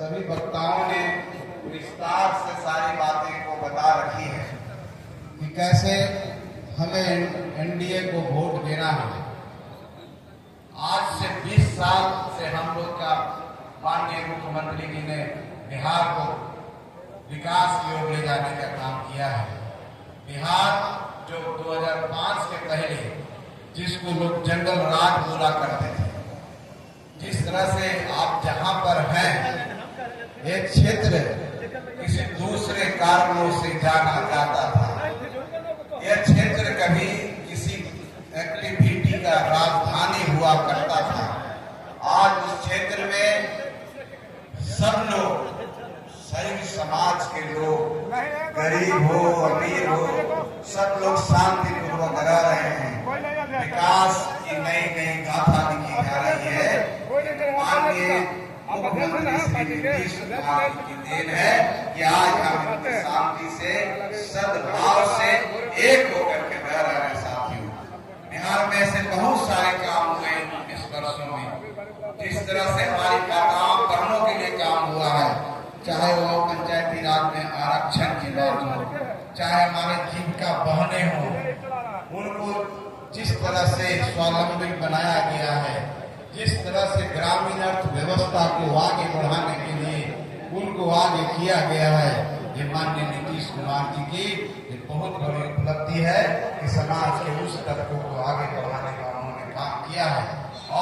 सभी वक्ताओं ने विस्तार से सारी बातें को बता रखी है कि कैसे हमें एनडीए को वोट देना है। आज से 20 साल से हम लोग का माननीय मुख्यमंत्री जी ने बिहार को विकास की ओर ले जाने का काम किया है। बिहार जो 2005 के पहले जिसको लोग जंगल राज बोला करते थे, जिस तरह से आप जहां पर हैं, ये क्षेत्र किसी दूसरे कारणों से जाना जाता था। यह क्षेत्र कभी किसी एक्टिविटी का राजधानी हुआ करता था। आज उस क्षेत्र में सब लोग, सभी समाज के लोग, गरीब हो अमीर हो, सब लोग शांतिपूर्वक रह रहे हैं। विकास की नई नई गाथा लिखी जा रही है। माननीय मुख्यमंत्री श्री नीतीश कुमार की देन है कि आज हम शांति से, सद्भाव से एक होकर के रह रहे हैं। साथियों, बिहार में ऐसे बहुत सारे काम हुए इस वर्षों में। जिस तरह से हमारी माताओं बहनों के लिए काम हुआ है, चाहे वो पंचायती राज में आरक्षण की बात हो, चाहे हमारे जीविका बहने हो, उनको जिस तरह से स्वावलंबी बनाया गया है, जिस तरह से ग्रामीण अर्थव्यवस्था को आगे बढ़ाने के लिए उनको आगे किया गया है, ये माननीय नीतीश कुमार जी की एक बहुत बड़ी उपलब्धि है कि समाज के उस तबकों को आगे बढ़ाने का उन्होंने काम किया है।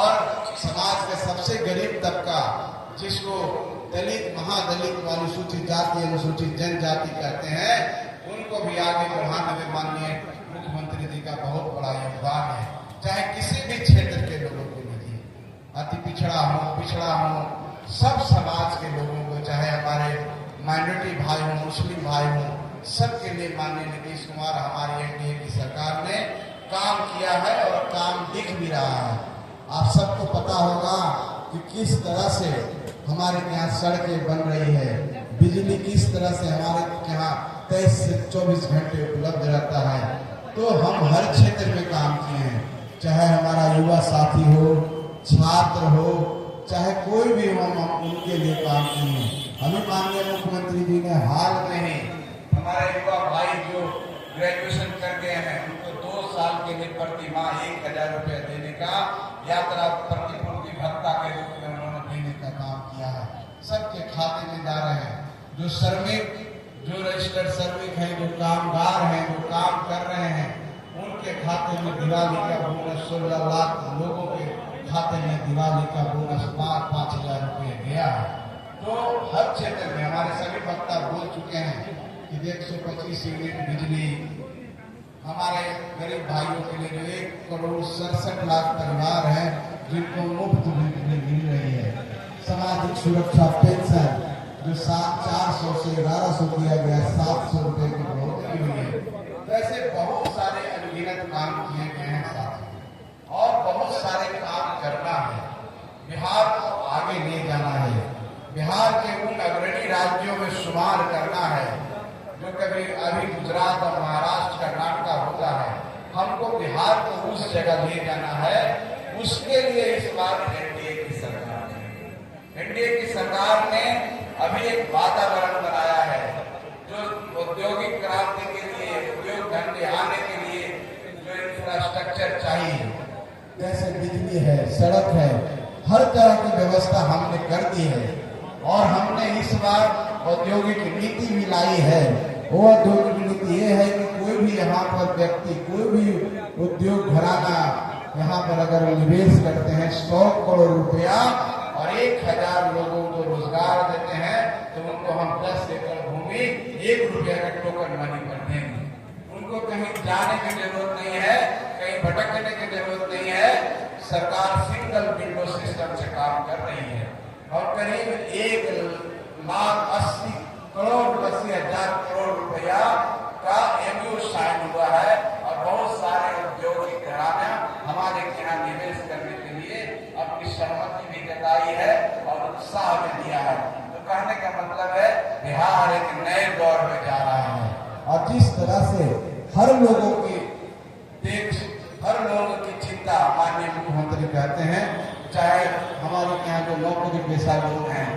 और समाज के सबसे गरीब तबका, जिसको दलित, महादलित, अनुसूचित जाति, अनुसूचित जनजाति कहते हैं, उनको भी आगे बढ़ाने में माननीय मुख्यमंत्री जी का बहुत बड़ा योगदान है। चाहे किसी भी क्षेत्र के लोगों को लीजिए, अति पिछड़ा हो, सब समाज के लोगों को, चाहे हमारे माइनॉरिटी भाई हो, मुस्लिम भाई हो, सबके लिए माननीय नीतीश कुमार, हमारी एनडीए की सरकार ने काम किया है और काम दिख भी रहा है। आप सबको पता होगा कि किस तरह से हमारे यहाँ सड़कें बन रही है, बिजली किस तरह से हमारे यहाँ 23 से 24 घंटे उपलब्ध रहता है। तो हम हर क्षेत्र में काम किए हैं, चाहे हमारा युवा साथी हो, छात्र हो, चाहे कोई भी हो, हम उनके लिए काम किए हैं। हमें माननीय मुख्यमंत्री जी ने हाल में ही हमारे युवा भाई जो ग्रेजुएशन कर गए हैं, उनको 2 साल के लिए प्रति माह 1000 रुपया देने का यात्रा प्रतिपूर्ति भत्ता के रूप में उन्होंने देने का काम किया है। सबके खाते में जा रहे हैं। जो श्रमिक, जो रजिस्टर्ड श्रमिक हैं, जो कामगार हैं, जो काम कर रहे हैं, उनके खाते में दिवाली का बोनस 16 लाख लोगों के खाते में दिवाली का बोनस 5,000 रुपये गया है। तो हर क्षेत्र में हमारे सभी वक्ता बोल चुके हैं कि 125 यूनिट बिजली हमारे गरीब भाइयों के लिए, जो 1,67,00,000 परिवार हैं जिनको मुफ्त बिजली मिल रही है। सामाजिक सुरक्षा पेंशन जो 400 से 1100 दिया गया, 700 रुपए की बढ़ोतरी हुई है। वैसे बहुत सारे अनगिनत काम किए गए हैं साथ, और बहुत सारे काम करना है। बिहार को आगे ले जाना है, बिहार के उन अग्रणी राज्यों में शुमार करना है जो कभी अभी गुजरात और महाराष्ट्र, कर्नाटक होता है। हमको बिहार को उस जगह ले जाना है। उसके लिए इस बार एनडीए की सरकार ने अभी एक वातावरण बनाया है, जो औद्योगिक क्रांति के लिए, उद्योग धंधे आने के लिए जो इंफ्रास्ट्रक्चर चाहिए, जैसे बिजली है, सड़क है, हर तरह की व्यवस्था हमने कर दी है। और हमने इस बार औद्योगिक नीति भी लाई है। वो औद्योगिक नीति ये है कि कोई भी यहाँ पर व्यक्ति, कोई भी उद्योग घराना यहाँ पर अगर निवेश करते हैं 100 करोड़ रुपया और 1000 लोगों को रोजगार देते हैं, तो उनको हम 10 एकड़ भूमि 1 रुपया का टोकन मनी पर देंगे। उनको कहीं जाने की जरूरत नहीं है, कहीं भटकने की जरूरत नहीं है। सरकार सिंगल विंडो सिस्टम से काम कर रही है और करीब 1,80,00,000 करोड़ रुपया का एमयू साइन हुआ है। और बहुत सारे औद्योगिक घराना हमारे यहाँ निवेश करने के लिए अपनी सहमति भी जताई है और उत्साह भी दिया है। तो कहने का मतलब है बिहार एक नए दौर में जा रहा है। और जिस तरह से हर लोगों की चिंता माननीय मुख्यमंत्री कहते हैं, चाहे हमारे यहाँ जो नौकरी पेशा लोग हैं,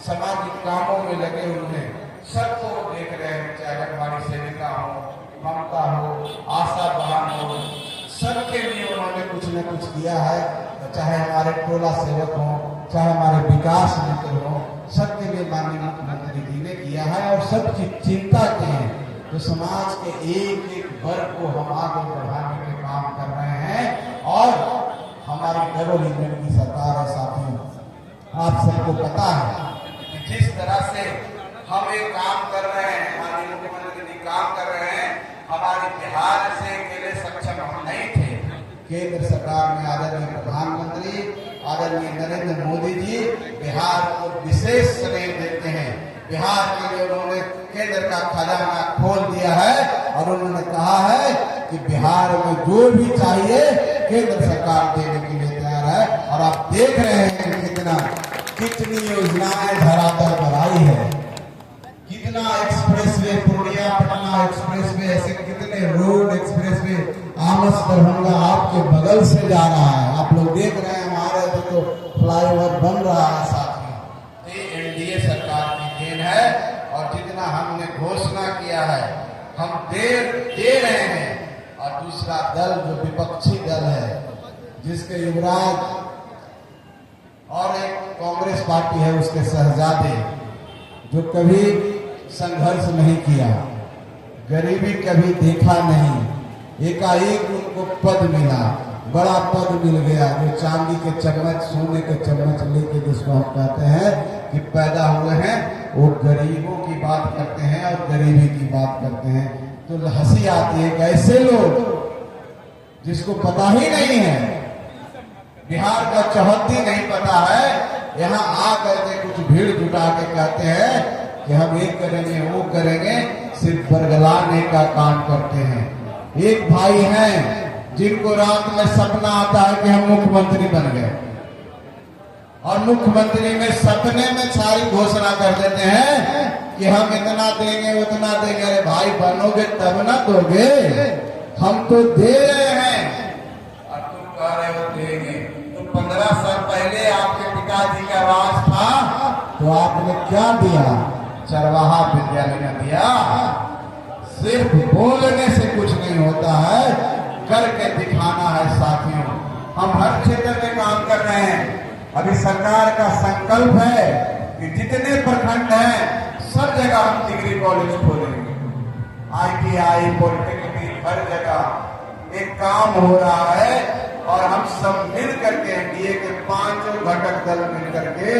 सामाजिक कामों में लगे हुए हैं, सबको देख रहे हैं, चाहे अंगनवाड़ी सेविका हो, ममता हो, आशा बहन हो, सबके लिए उन्होंने कुछ न कुछ किया है। चाहे हमारे टोला सेवक हो, चाहे हमारे विकास मित्र हो, सबके लिए माननीय मुख्यमंत्री जी ने किया है और सबकी चिंता की है। तो समाज के एक एक वर्ग को हम आगे बढ़ाने के काम कर रहे हैं और हमारी डबल इंजन की सरकार है। साथियों, आप सबको पता है कि जिस तरह से हम एक काम कर रहे हैं, हमारे मुख्यमंत्री जी काम कर रहे हैं, हमारे बिहार से अकेले सक्षम हम नहीं थे। केंद्र सरकार में आदरणीय प्रधानमंत्री आदरणीय नरेंद्र मोदी जी बिहार को विशेष स्नेह देते हैं। बिहार के लिए उन्होंने केंद्र का खजाना खोल दिया है और उन्होंने कहा है कि बिहार में जो भी चाहिए केंद्र सरकार देने के लिए तैयार है। और आप देख रहे हैं कितनी योजनाएं धरातल पर आई है, कितना एक्सप्रेसवे, पूर्णिया पटना एक्सप्रेसवे, ऐसे कितने रोड एक्सप्रेसवे, आमस दरभंगा आपके बगल से जा रहा है। आप लोग देख रहे हैं, हमारे तो फ्लाईओवर बन रहा है। साथियों, ये एनडीए सरकार की देन है और जितना हमने घोषणा किया है हम दे रहे हैं। और दूसरा दल जो विपक्षी दल है, जिसके युवराज और एक कांग्रेस पार्टी है, उसके शहजादे, जो कभी संघर्ष नहीं किया, गरीबी कभी देखा नहीं, एकाएक उनको पद मिला, बड़ा पद मिल गया, जो चांदी के चम्मच, सोने के चम्मच लेके जिसको हम कहते हैं कि पैदा हुए हैं, वो गरीबों की बात करते हैं और गरीबी की बात करते हैं। तो हंसी आती है कि ऐसे लोग जिसको पता ही नहीं है, बिहार का चौहद्दी नहीं पता है, यहाँ आ करके कुछ भीड़ जुटा के कहते हैं कि हम ये करेंगे वो करेंगे, सिर्फ बरगलाने का काम करते हैं। एक भाई हैं जिनको रात में सपना आता है कि हम मुख्यमंत्री बन गए और मुख्यमंत्री में सपने में सारी घोषणा कर देते हैं कि हम इतना देंगे उतना देंगे। अरे भाई, बनोगे तब ना दोगे, हम तो दे रहे हैं और तुम कह रहे हो देंगे। तो 15 साल पहले आपके पिताजी का राज था तो आपने क्या दिया? चरवाहा विद्यालय ने दिया। सिर्फ बोलने से कुछ नहीं होता है, करके दिखाना है। साथियों, हम हर क्षेत्र में काम कर रहे हैं। अभी सरकार का संकल्प है कि जितने प्रखंड हैं सब जगह हम डिग्री कॉलेज खोलेंगे, ITI, पॉलिटेक्निक, हर जगह एक काम हो रहा है। और हम सब मिल करके एनडीए के 5 घटक दल मिल करके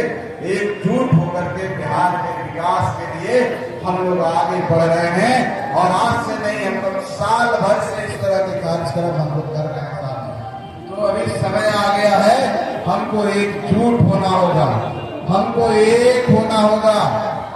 एकजुट होकर के बिहार के विकास के लिए हम लोग आगे बढ़ रहे हैं। और आज से नहीं, हम लोग साल भर से इस तरह के कार्यक्रम हम लोग कर रहे हैं। तो अभी समय आ गया है, हमको एकजुट होना होगा, हमको एक होना होगा।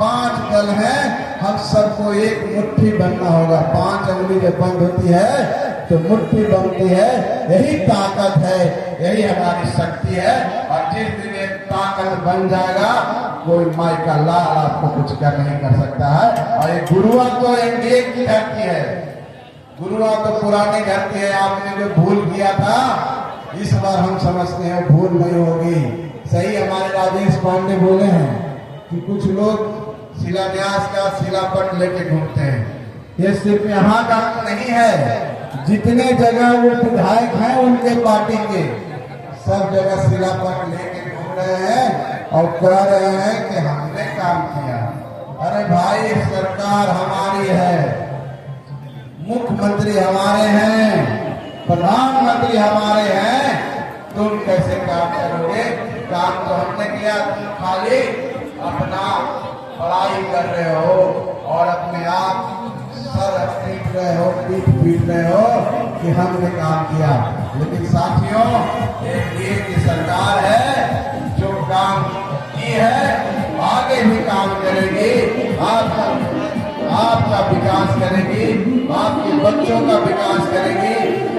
5 दल हैं, हम सबको एक मुट्ठी बनना होगा। 5 उंगली जब बंद होती है तो मुट्ठी बनती है। यही ताकत है, यही हमारी शक्ति है। और जिस दिन एक ताकत बन जाएगा, कोई माई का लाल आपको कुछ कर नहीं कर सकता है। और ये गुरुआ तो एनडीए की धरती है, गुरुआ तो पुरानी धरती है। आपने जो भूल किया था, इस बार हम समझते हैं भूल नहीं होगी। सही हमारे राजेश पांडे बोले हैं कि कुछ लोग शिलान्यास का शिलापट लेके घूमते हैं। ये सिर्फ यहाँ का नहीं है, जितने जगह वो विधायक हैं उनके पार्टी के, सब जगह शिलापट लेके घूम रहे हैं और कह रहे हैं कि हमने काम किया। अरे भाई, सरकार हमारी है, मुख्यमंत्री हमारे हैं, प्रधानमंत्री हमारे हैं, तुम कैसे काम करोगे? काम तो हमने किया, तुम खाली अपना पढ़ाई कर रहे हो और अपने आप सर पीट रहे हो, पीट रहे हो कि हमने काम किया। लेकिन साथियों, एनडीए की सरकार है जो काम की है, आगे भी काम करेगी। आपका विकास करेगी, आपके बच्चों का विकास करेगी,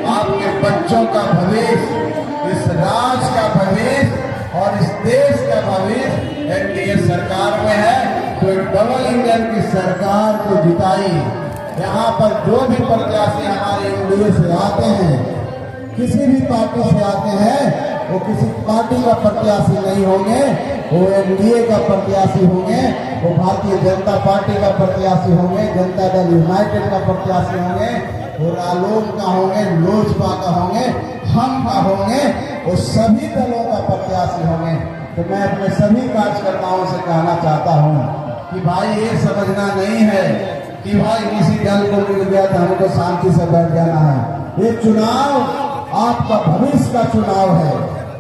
आपके बच्चों का भविष्य, इस राज्य का भविष्य और इस देश का भविष्य एनडीए सरकार में है। तो एक डबल इंजन की सरकार को जिताई। यहाँ पर जो भी प्रत्याशी हमारे एनडीए से आते हैं, किसी भी पार्टी से आते हैं, वो किसी पार्टी का प्रत्याशी नहीं होंगे, वो एनडीए का प्रत्याशी होंगे, वो भारतीय जनता पार्टी का प्रत्याशी होंगे, जनता दल यूनाइटेड का प्रत्याशी होंगे, वो रालोद का होंगे, लोजपा का होंगे, हम का होंगे, वो सभी दलों का प्रत्याशी होंगे। तो मैं अपने सभी कार्यकर्ताओं से कहना चाहता हूँ कि भाई ये समझना नहीं है कि भाई किसी दल को मिल गया तो हमको शांति से बैठ जाना है। ये चुनाव आपका भविष्य का चुनाव है।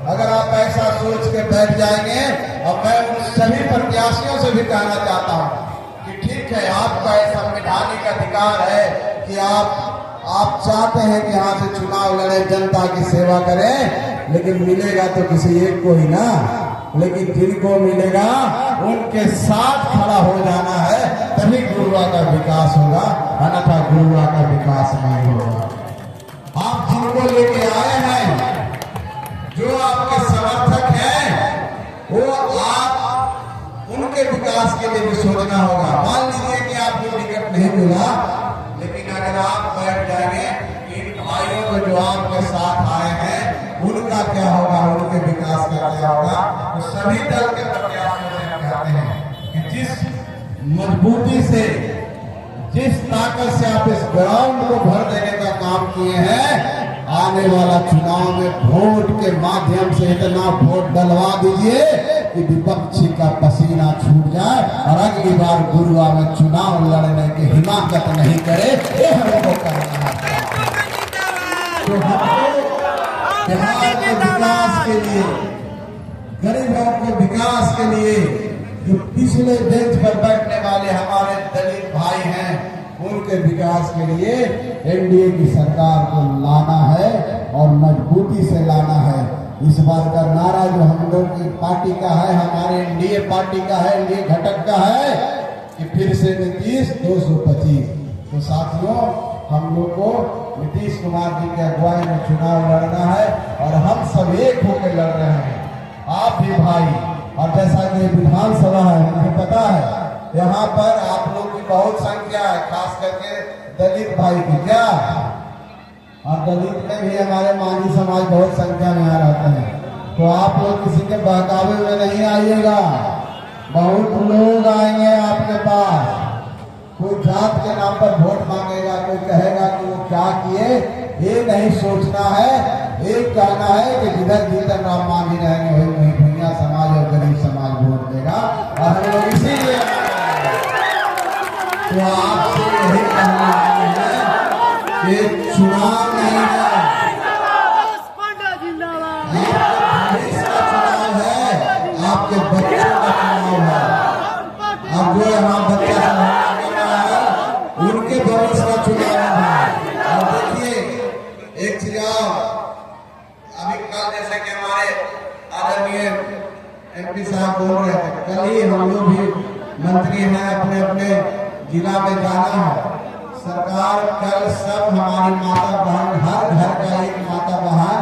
अगर आप ऐसा सोच के बैठ जाएंगे, और मैं उन सभी प्रत्याशियों से भी कहना चाहता हूं कि ठीक है, आपका संवैधानिक अधिकार है कि आप चाहते हैं कि यहाँ से चुनाव लड़े, जनता की सेवा करें, लेकिन मिलेगा तो किसी एक को ही ना। लेकिन जिनको मिलेगा उनके साथ खड़ा हो जाना है, तभी गुरुआ का विकास होगा, अन्यथा गुरुआ का विकास नहीं होगा। आप जिनको लेके आए हैं, जो आपके समर्थक हैं, वो आप उनके विकास के लिए भी सोचना होगा। मान लीजिए कि आपको टिकट नहीं मिला, लेकिन अगर आप बैठ जाएंगे, इन भाइयों को जो आपके साथ आए हैं उनका क्या होगा, उनके विकास का क्या होगा। तो सभी दल के प्रत्याशियों से हम कहते हैं कि जिस मजबूती से, जिस ताकत से आप इस ग्राउंड को भर देने का काम किए हैं, आने वाला चुनाव में वोट के माध्यम से इतना वोट डलवा दीजिए कि विपक्षी का पसीना छूट जाए और अगली बार गुरुआ में चुनाव लड़ने की हिमाकत नहीं करे। ये हमको करना है। तो हमको बिहार के विकास के लिए, गरीबों के विकास के लिए, जो पिछले बेंच पर बैठने वाले हमारे दलित भाई हैं, उनके विकास के लिए एनडीए की सरकार को लाना है और मजबूती से लाना है। इस बार का नारा जो हम लोग की पार्टी का है, हमारे एनडीए पार्टी का है, एनडीए घटक का है कि फिर से नीतीश 225। तो साथियों, हम लोग को नीतीश कुमार जी की अगुवाई में चुनाव लड़ना है और हम सब एक होकर लड़ रहे हैं। आप भी भाई, और जैसा कि विधानसभा है, मुझे पता है यहाँ पर आप लोग की बहुत संख्या है, खास करके दलित भाई की, क्या, और दलित में भी हमारे मांझी समाज बहुत संख्या में आ रहते हैं। तो आप लोग किसी के बहकावे में नहीं आइएगा। बहुत लोग आएंगे आपके पास, कोई जात के नाम पर वोट मांगेगा, कोई कहेगा कि वो क्या किए, ये नहीं सोचना है। एक कहना है कि जिधर जीतन राम मांझी रहेंगे वही भैया समाज और गरीब समाज वोट देगा, और हम लोग इसीलिए तो आपसे यही कहना है कि चुनाव नहीं है, चुनाव है, आपके बच्चों का चुनाव है। अब जो यहाँ बच्चा उनके भविष्य का चुनाव है। और देखिए एक चीज, अभी कल जैसे कि हमारे आदरणीय एमपी साहब बोल रहे थे, कल ही हम लोग भी मंत्री हैं, अपने अपने जिला में जाना है। सरकार कल सब हमारी माता बहन, हर घर का एक माता बहन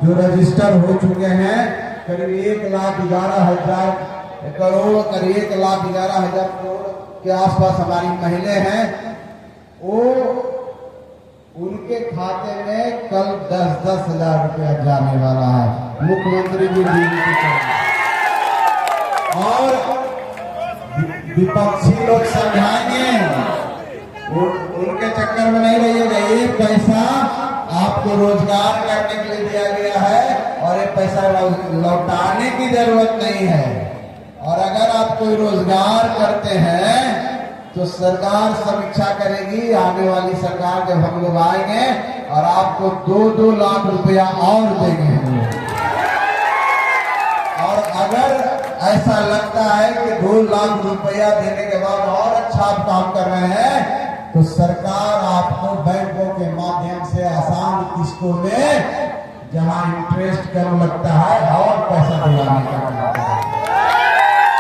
जो रजिस्टर हो चुके हैं, करीब 1,11,000 करोड़, करीब 1,11,000 करोड़ के आसपास हमारी महिलाएं हैं, वो उनके खाते में कल 10-10 हजार रुपया जाने वाला है। मुख्यमंत्री जी और विपक्षी लोग समझाएंगे, उनके चक्कर में नहीं रहिएगा। ये पैसा आपको रोजगार करने के लिए दिया गया है और ये पैसा लौटाने की जरूरत नहीं है। और अगर आप कोई रोजगार करते हैं तो सरकार समीक्षा करेगी, आने वाली सरकार जब हम लोग आएंगे और आपको 2-2 लाख रुपया और देंगे हम लोग। और अगर ऐसा लगता है कि 2 लाख रुपया देने के बाद और अच्छा आप काम कर रहे हैं, तो सरकार आपको बैंकों के माध्यम से आसान किस्तों में, जहां इंटरेस्ट कम लगता है, और पैसा दिलाने का काम है।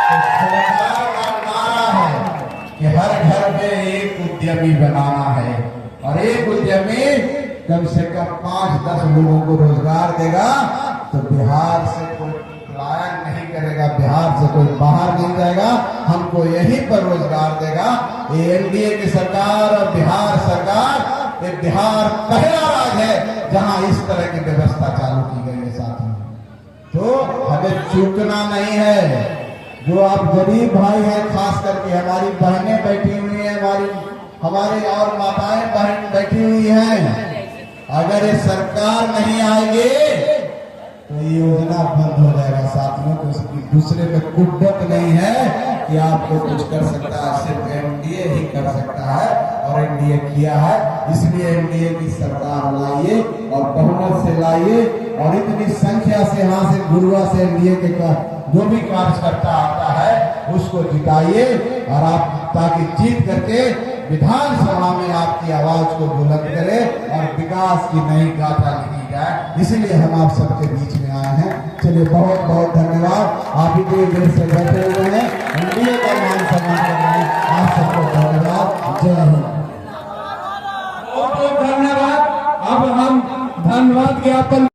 तो सरकार का नारा है कि हर घर में एक उद्यमी बनाना है, और एक उद्यमी कम से कम 5-10 लोगों को रोजगार देगा। तो बिहार से कोई पलायन नहीं करेगा, बिहार से कोई बाहर नहीं जाएगा, हमको यहीं पर रोजगार देगा। ये एनडीए की सरकार और बिहार सरकार, ये बिहार पहला राज्य है जहां इस तरह की व्यवस्था चालू की गई है। साथियों, तो हमें चूकना नहीं है। जो आप गरीब भाई हैं, खास करके हमारी बहनें बैठी हुई हैं, हमारे और माताएं बहन बैठी हुई हैं, अगर ये सरकार नहीं आएगी तो ये योजना बंद हो जाएगा साथियों। तो उसकी दूसरे में कुव्वत नहीं है कि आपको कुछ कर सकता है, सिर्फ एनडीए ही कर सकता है और एनडीए किया है। इसलिए एनडीए की सरकार लाइए और बहुमत से लाइए और इतनी संख्या से यहाँ से गुरुआ से एनडीए के जो भी कार्यकर्ता आता है उसको जिताइए और आप ताकि जीत करके विधानसभा में आपकी आवाज को बुलंद करें और विकास की नई गाथा लिखी जाए। इसीलिए हम आप सबके बीच में आए हैं। चलिए बहुत बहुत धन्यवाद। आप इतनी देर से बैठे हुए हैं, एनडीए का मान सम्मान कर रहे हैं। आप सबको धन्यवाद। जय हिंद। बहुत बहुत धन्यवाद। अब हम धन्यवाद ज्ञापन